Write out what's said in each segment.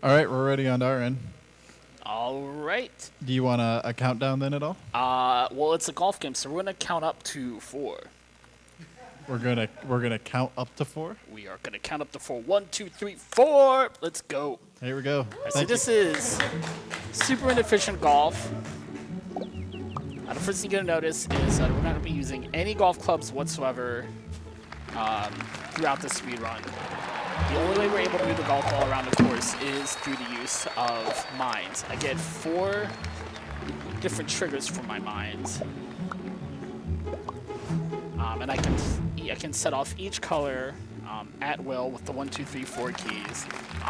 All right, we're ready on our end. All right. Do you want a countdown then at all? Well, it's a golf game, so we're gonna count up to 4. We're gonna count up to 4. We are gonna count up to 4. 1, 2, 3, 4. Let's go. Here we go. So this is super inefficient golf. The first thing you're gonna notice is that we're not gonna be using any golf clubs whatsoever throughout the speed run. The only way we're able to move the golf ball around the course is through the use of mines. I get 4 different triggers for my mines. And I can set off each color at will with the 1, 2, 3, 4 keys.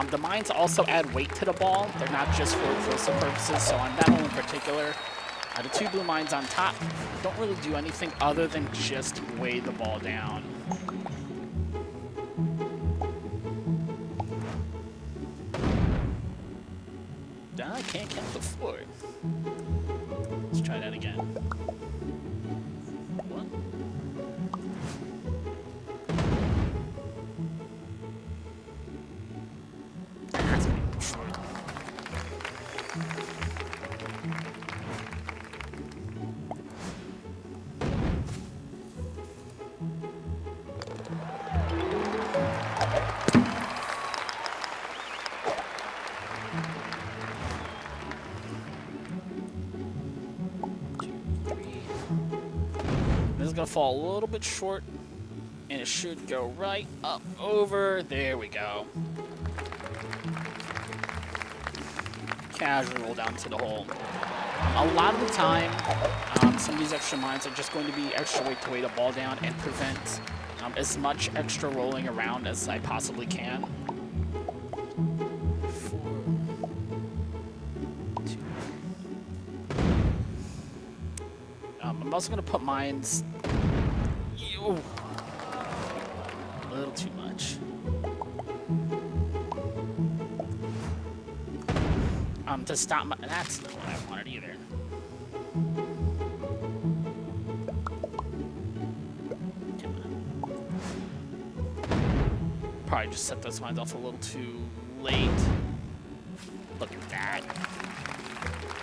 The mines also add weight to the ball. They're not just for explosive purposes, so on that one in particular, the 2 blue mines on top don't really do anything other than just weigh the ball down. I can't count the 4. Let's try that again. 1. That's gonna be short. This is gonna fall a little bit short, and it should go right up over. There we go. Casual roll down to the hole. A lot of the time, some of these extra mines are just going to be extra weight to weigh the ball down and prevent as much extra rolling around as I possibly can. 4, 2. I'm also going to put mines. Ew. A little too much. To stop my. That's not what I wanted either. Come on. Probably just set those mines off a little too late. Look at that.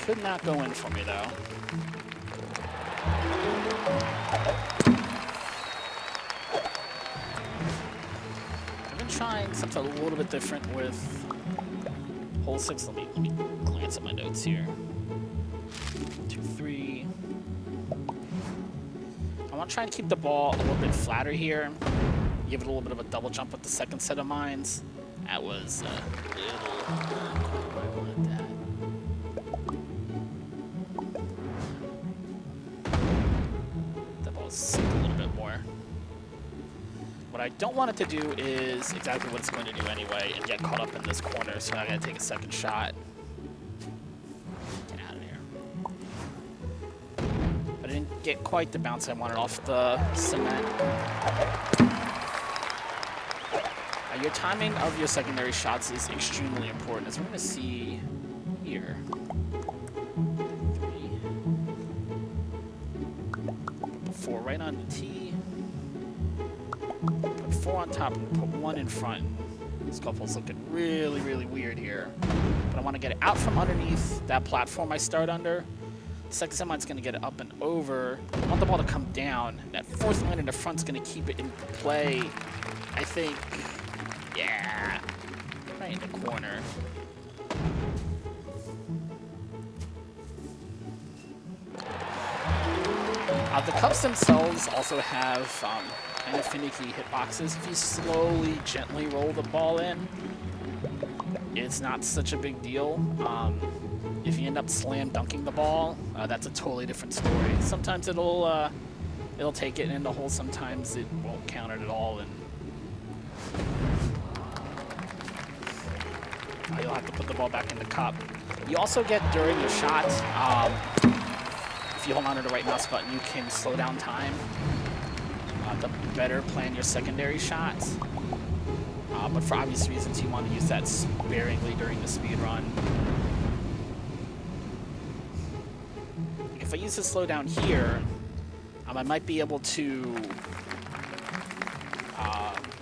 Could not go in for me though. I've been trying something a little bit different with hole 6. Let me glance at my notes here. 2, 3. I want to try and keep the ball a little bit flatter here. Give it a little bit of a double jump with the second set of mines. That was a little. I wanted that. That ball was sink a little bit more. What I don't want it to do is exactly what it's going to do anyway and get caught up in this corner, so now I gotta take a second shot. Get out of here. But I didn't get quite the bounce I wanted off the cement. Your timing of your secondary shots is extremely important, as we're gonna see here. 3. Put 4 right on the tee. Put 4 on top and put 1 in front. This golf ball's looking really, really weird here. But I want to get it out from underneath that platform I start under. The second semi's going to get it up and over. I want the ball to come down. That 4th line in the front's going to keep it in play. I think, yeah, right in the corner. The cups themselves also have kind of finicky hitboxes. If you slowly, gently roll the ball in, it's not such a big deal. If you end up slam dunking the ball, that's a totally different story. Sometimes it'll take it in the hole. Sometimes it won't count it at all, and you'll have to put the ball back in the cup. You also get during your shot. If you hold on to the right mouse button, you can slow down time to better plan your secondary shots. But for obvious reasons, you want to use that sparingly during the speed run. If I use the slow down here, I might be able to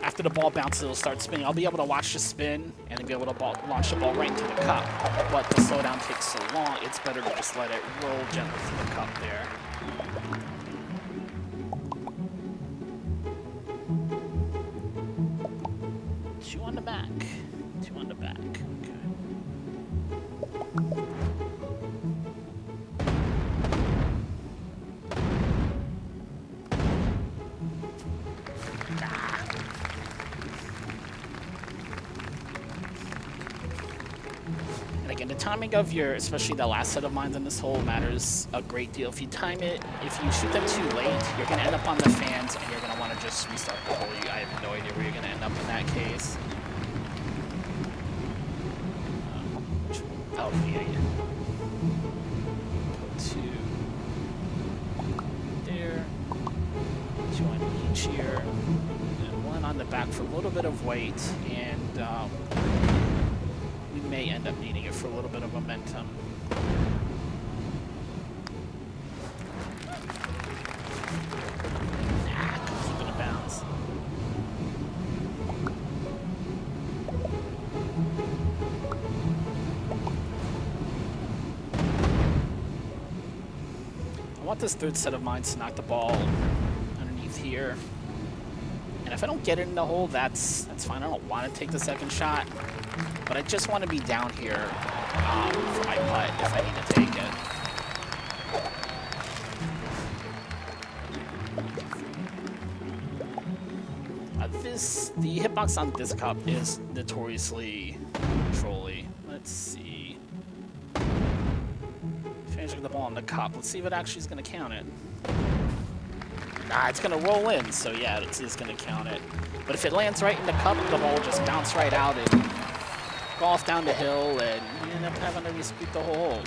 after the ball bounces, it'll start spinning. I'll be able to watch the spin and then be able to launch the ball right into the cup. But the slowdown takes so long, it's better to just let it roll gently through the cup there. Two on the back. Two on the back. Okay. And again, the timing of your, especially the last set of mines in this hole, matters a great deal. If you time it, if you shoot them too late, you're going to end up on the fans, and you're going to want to just restart the hole. I have no idea where you're going to end up in that case. Oh, yeah. Two there. Two on each here. And one on the back for a little bit of weight, and we may end up needing it for a little bit of momentum. Keep it in bounds. I want this third set of mines to knock the ball underneath here. And if I don't get it in the hole, that's fine. I don't want to take the second shot. But I just want to be down here for my putt if I need to take it. The hitbox on this cup is notoriously trolly. Let's see. Finishing the ball on the cup. Let's see if it actually is going to count it. It's going to roll in, so yeah, it is going to count it. But if it lands right in the cup, the ball will just bounce right out and go off down the hill, and you end up having to respeed the whole hole.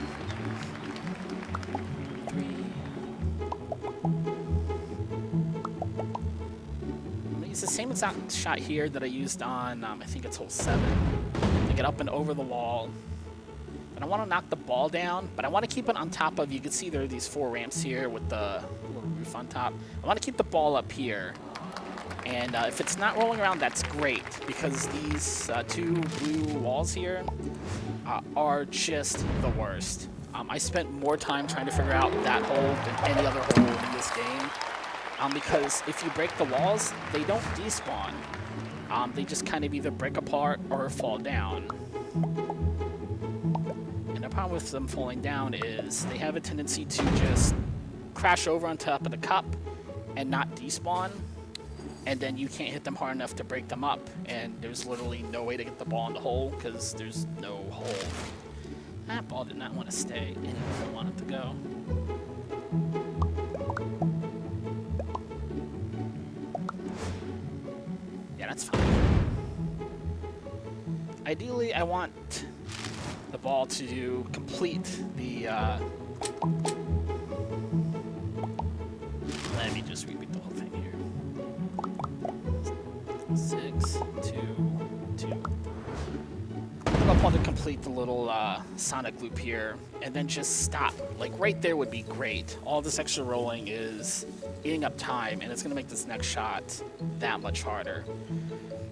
It's the same exact shot here that I used on, I think it's hole 7. To get up and over the wall. And I want to knock the ball down, but I want to keep it on top of, you can see there are these 4 ramps here with the little roof on top. I want to keep the ball up here. And if it's not rolling around, that's great, because these 2 blue walls here are just the worst. I spent more time trying to figure out that hole than any other hole in this game. Because if you break the walls, they don't despawn. They just kind of either break apart or fall down. And the problem with them falling down is they have a tendency to just crash over on top of the cup and not despawn. And then you can't hit them hard enough to break them up. And there's literally no way to get the ball in the hole because there's no hole. That ball did not want to stay anywhere I want it to go. Yeah, that's fine. Ideally, I want the ball to complete the, let me just repeat the whole thing here. 6, 2, 2. I want to complete the little sonic loop here, and then just stop. Like, right there would be great. All this extra rolling is eating up time, and it's going to make this next shot that much harder.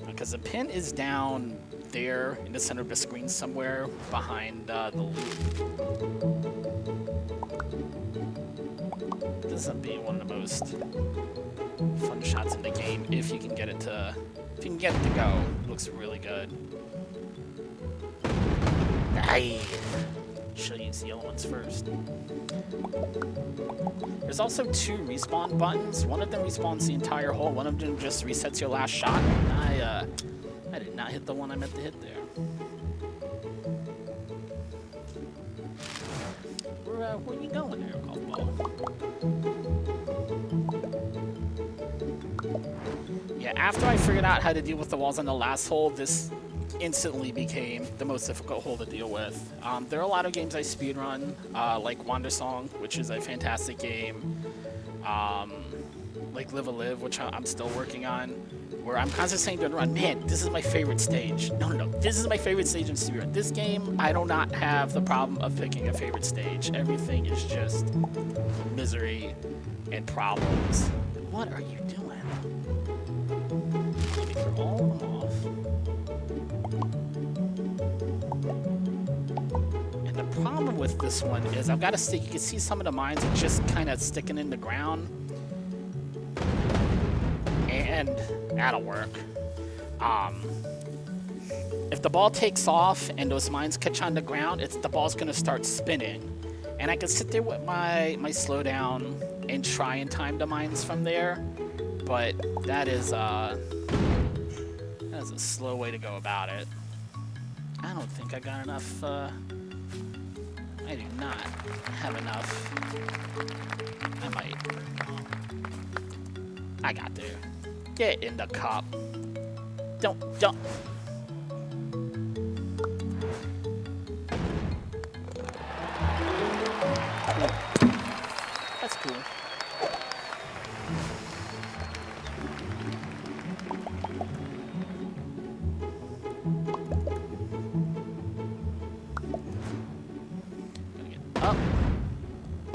Because the pin is down there in the center of the screen somewhere behind the loop. This will be one of the most fun shots in the game if you can get it to go. It looks really good. Should use the yellow ones first. There's also 2 respawn buttons. One of them respawns the entire hole. One of them just resets your last shot. I did not hit the one I meant to hit there. Where are you going there, golf ball? Yeah, after I figured out how to deal with the walls on the last hole, this instantly became the most difficult hole to deal with. There are a lot of games I speedrun, like Wandersong, which is a fantastic game, like Live a Live, which I'm still working on, where I'm constantly saying to run, man, this is my favorite stage. No, this is my favorite stage in speedrun. This game, I do not have the problem of picking a favorite stage. Everything is just misery and problems. What are you doing? Let me throw all of them off. And the problem with this one is I've got to stick. You can see some of the mines are just kind of sticking in the ground. And that'll work. If the ball takes off and those mines catch on the ground, the ball's going to start spinning. And I can sit there with my slowdown and try and time the mines from there. But that is a slow way to go about it. I don't think I got enough. I do not have enough. I might. I got there. Get in the cup. Don't. That's cool. Up,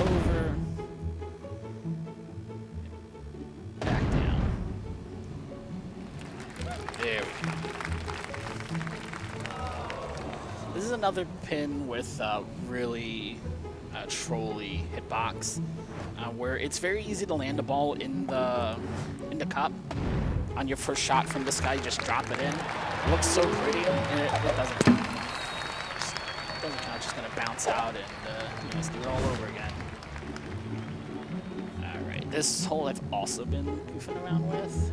over, back down. There we go. This is another pin with really trolly hitbox, where it's very easy to land a ball in the cup. On your first shot from the sky, you just drop it in. It looks so pretty, and it doesn't count. It doesn't count. It's just gonna bounce out and you just do it all over again. All right, this hole I've also been goofing around with.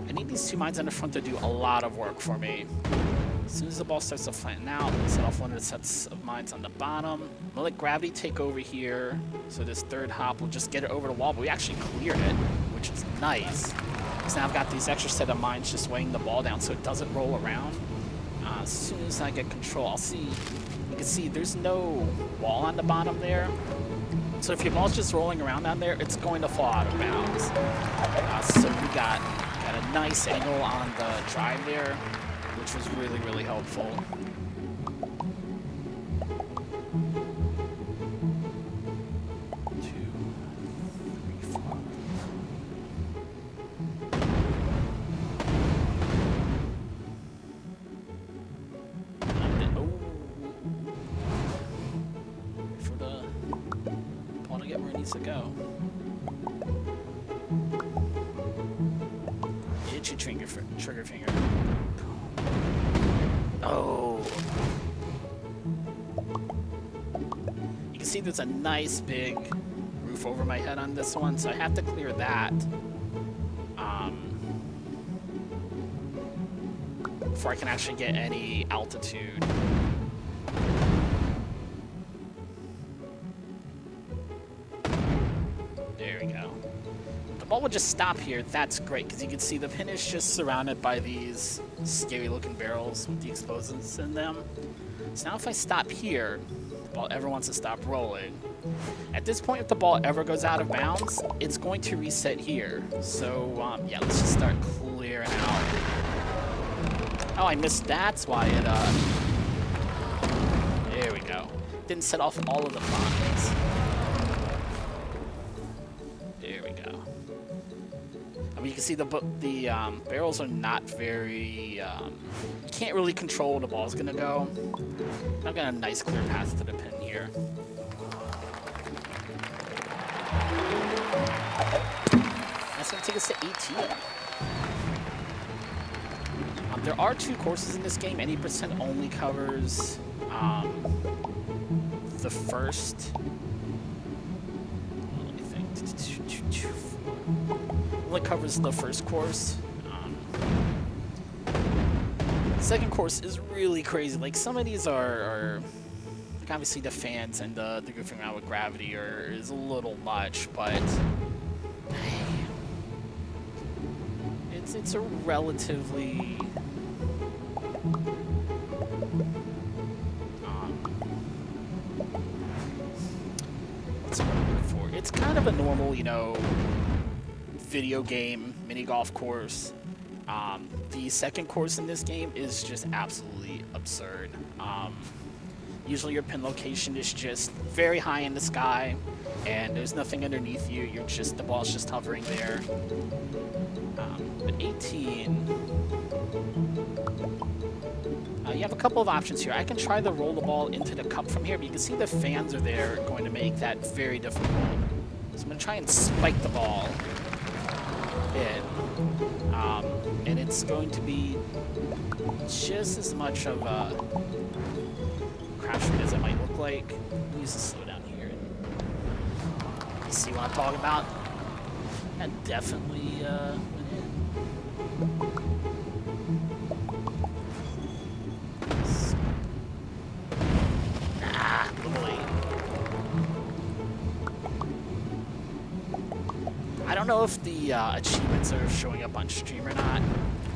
I need these two mines on the front to do a lot of work for me. As soon as the ball starts to flatten out, set off one of the sets of mines on the bottom. I'm gonna let gravity take over here, so this third hop will just get it over the wall, but we actually cleared it, which is nice. So now I've got these extra set of mines just weighing the ball down so it doesn't roll around. As soon as I get control, I'll see, you can see there's no wall on the bottom there. So if your ball's just rolling around down there, it's going to fall out of bounds. So we got a nice angle on the drive there, which was really, really helpful. 2, 3, 4. For the ball to get where it needs to go. Itchy trigger finger. Oh. You can see there's a nice big roof over my head on this one, so I have to clear that. Before I can actually get any altitude. There we go. The ball would just stop here. That's great, because you can see the pin is just surrounded by these scary looking barrels with the explosives in them. So now if I stop here, the ball ever wants to stop rolling. At this point, if the ball ever goes out of bounds, it's going to reset here. So yeah, let's just start clearing out. Oh, I missed. That's why it there we go. Didn't set off all of the bombs. There we go. I mean, you can see the barrels are not very, you can't really control where the ball's gonna go. I've got a nice clear path to the pin here. That's gonna take us to 18. There are 2 courses in this game. 80% only covers the first. Let me think. Only covers the first course. The second course is really crazy. Like, some of these are like, obviously the fans and the goofing around with gravity is a little much, but it's a relatively what's the word for? It's kind of a normal, you know, video game mini golf course. The second course in this game is just absolutely absurd. Usually your pin location is just very high in the sky, and there's nothing underneath you. The ball's just hovering there. But 18, you have a couple of options here. I can try to roll the ball into the cup from here, but you can see the fans are there, going to make that very difficult. So I'm going to try and spike the ball in, and it's going to be just as much of a crash rate as it might look like. Let me just slow down here. You see what I'm talking about? That definitely went in. Ah, boy. I don't know if the achievements are showing up on stream or not,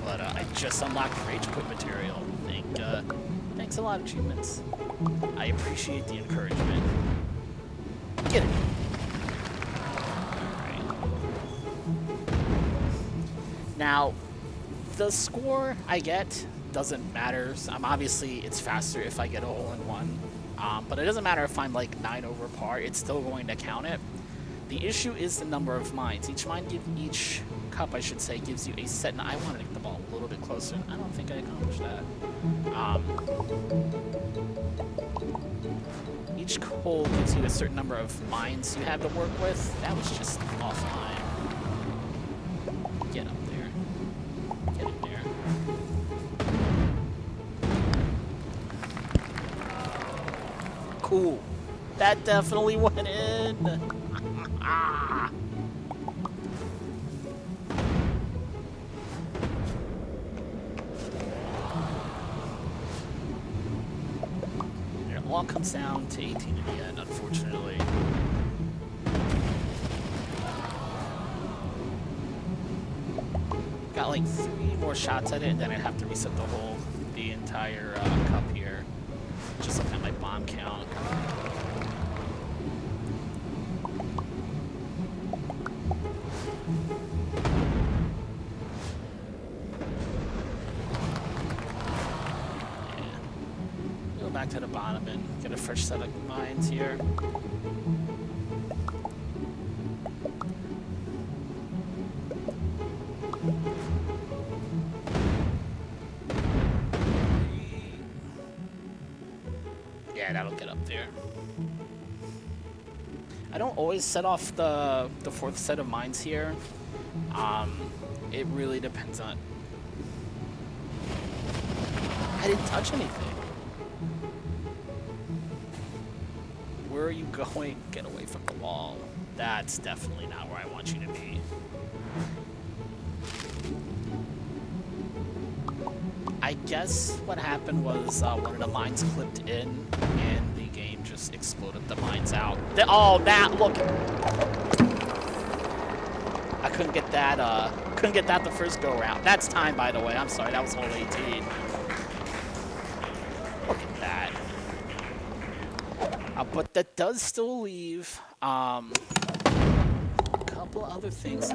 but I just unlocked Rage Quit material. Thanks a lot, achievements. I appreciate the encouragement. Get it. Alright. Now, the score I get doesn't matter. Obviously, it's faster if I get a hole-in-one. But it doesn't matter if I'm like 9 over par. It's still going to count it. The issue is the number of mines. Each cup, I should say, gives you a set. And I wanted to get the ball a little bit closer. I don't think I accomplished that. Each hole gives you a certain number of mines you have to work with. That was just offline. Get up there. Get in there. Cool. That definitely went in. It all comes down to 18 in the end, unfortunately. Got like 3 more shots at it, and then I'd have to reset the entire cup here. Just looking at my bomb count. Back to the bottom and get a fresh set of mines here. Yeah, that'll get up there. I don't always set off the 4th set of mines here. It really depends on... I didn't touch anything. Where are you going? Get away from the wall. That's definitely not where I want you to be. I guess what happened was one of the mines clipped in, and the game just exploded the mines out. Oh, that look! I couldn't get that. Couldn't get that the first go round. That's time, by the way. I'm sorry. That was hole 18. Look at that. But that does still leave a couple other things.